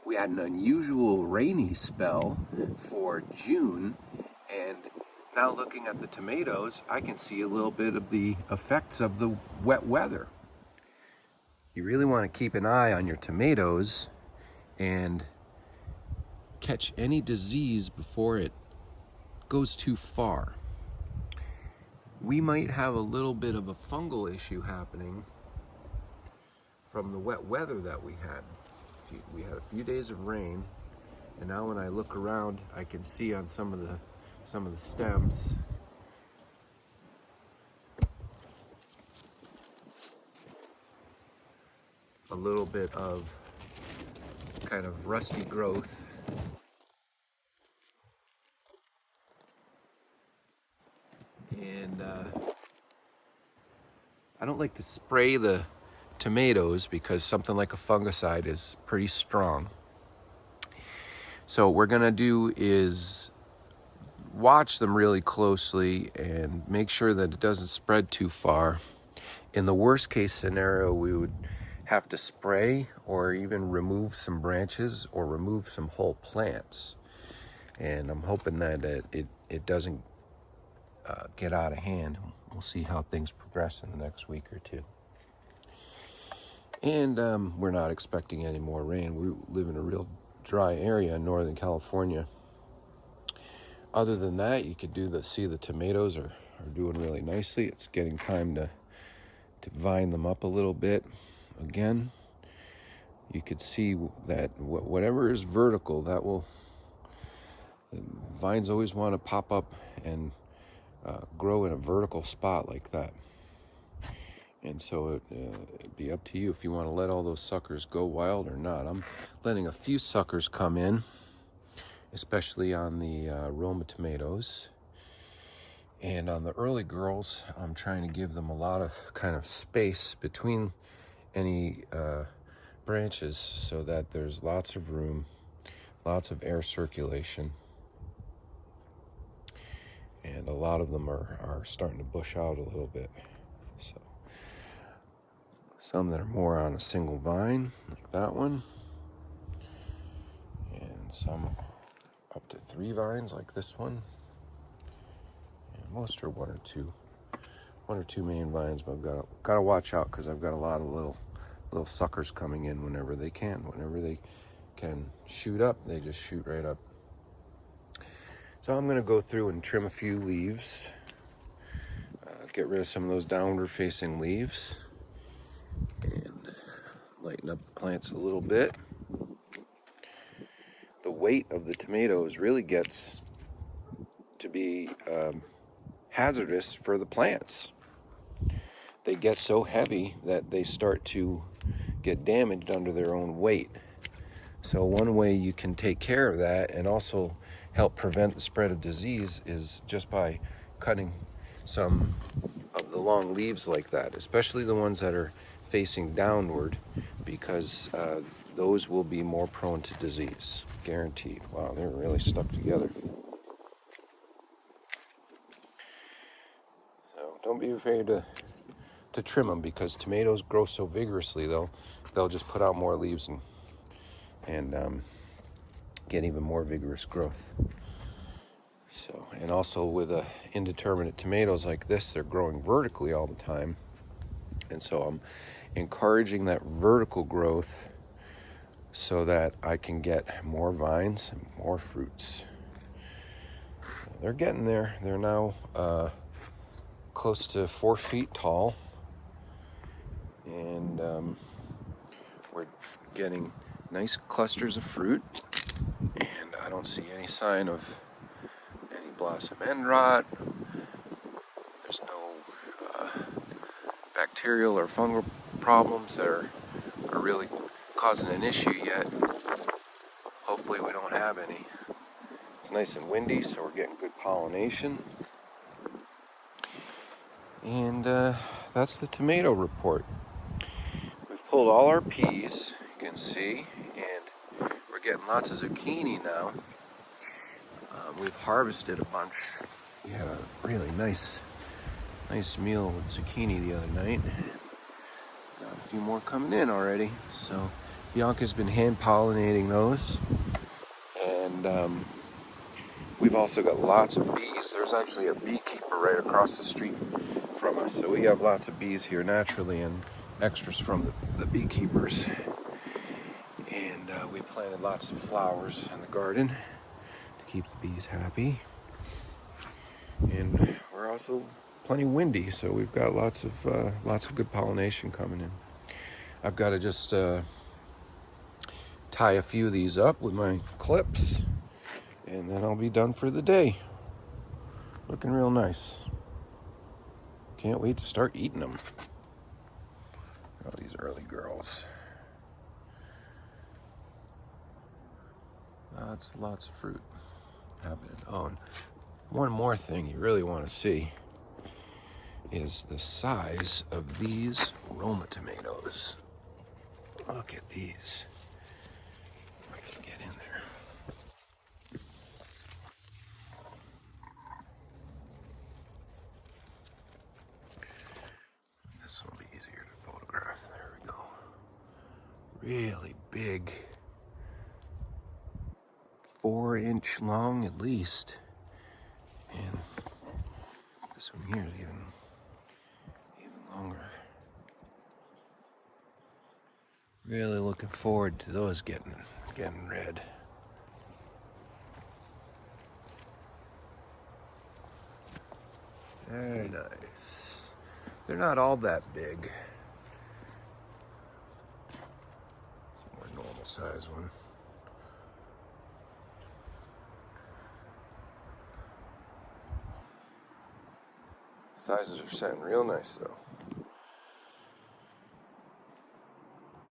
We had an unusual rainy spell for June, and now looking at the tomatoes, I can see a little bit of the effects of the wet weather. You really want to keep an eye on your tomatoes and catch any disease before it goes too far. We might have a little bit of a fungal issue happening from the wet weather that we had. We had a few days of rain, and now when I look around, I can see on some of the stems a little bit of kind of rusty growth. And I don't like to spray the tomatoes because something like a fungicide is pretty strong. So what we're gonna do is watch them really closely and make sure that it doesn't spread too far. In the worst case scenario, we would have to spray or even remove some branches or remove some whole plants. And I'm hoping that it doesn't get out of hand. We'll see how things progress in the next week or two. And we're not expecting any more rain. We live in a real dry area in Northern California. Other than that, you could see the tomatoes are doing really nicely. It's getting time to vine them up a little bit again. You could see that whatever is vertical, vines always want to pop up and grow in a vertical spot like that. And so it'd be up to you if you want to let all those suckers go wild or not. I'm letting a few suckers come in, especially on the Roma tomatoes. And on the early girls, I'm trying to give them a lot of kind of space between any branches so that there's lots of room, lots of air circulation. And a lot of them are starting to bush out a little bit. So some that are more on a single vine, like that one. And some up to 3 vines, like this one. And most are one or two main vines, but I've got to watch out because I've got a lot of little suckers coming in whenever they can. Whenever they can shoot up, they just shoot right up. So I'm going to go through and trim a few leaves, get rid of some of those downward facing leaves, and lighten up the plants a little bit. The weight of the tomatoes really gets to be hazardous for the plants. They get so heavy that they start to get damaged under their own weight. So one way you can take care of that and also help prevent the spread of disease is just by cutting some of the long leaves like that, especially the ones that are facing downward, because those will be more prone to disease, guaranteed. Wow, they're really stuck together. So don't be afraid to trim them, because tomatoes grow so vigorously they'll just put out more leaves and get even more vigorous growth. So, and also with indeterminate tomatoes like this, they're growing vertically all the time, and so I'm encouraging that vertical growth so that I can get more vines and more fruits. They're getting there. They're now close to 4 feet tall, and we're getting nice clusters of fruit, and I don't see any sign of any blossom end rot. There's no bacterial or fungal problems that are really causing an issue yet. Hopefully we don't have any. It's nice and windy, so we're getting good pollination. And that's the tomato report. We've pulled all our peas, you can see, and we're getting lots of zucchini now. We've harvested a bunch. We had a really nice meal with zucchini the other night. Got a few more coming in already, so Bianca's been hand pollinating those, and we've also got lots of bees. There's actually a beekeeper right across the street from us, so we have lots of bees here naturally and extras from the beekeepers. And we planted lots of flowers in the garden to keep the bees happy. And we're also plenty windy, so we've got lots of good pollination coming in. I've got to just tie a few of these up with my clips, and then I'll be done for the day. Looking real nice. Can't wait to start eating them. Oh, these early girls. Lots of fruit happening. Oh, and one more thing you really want to see is the size of these Roma tomatoes. Look at these. I can get in there. This will be easier to photograph. There we go. Really big. 4-inch long at least. And this one here is even longer. Really looking forward to those getting red. Very nice. They're not all that big. More normal size one. Sizes are sounding real nice though.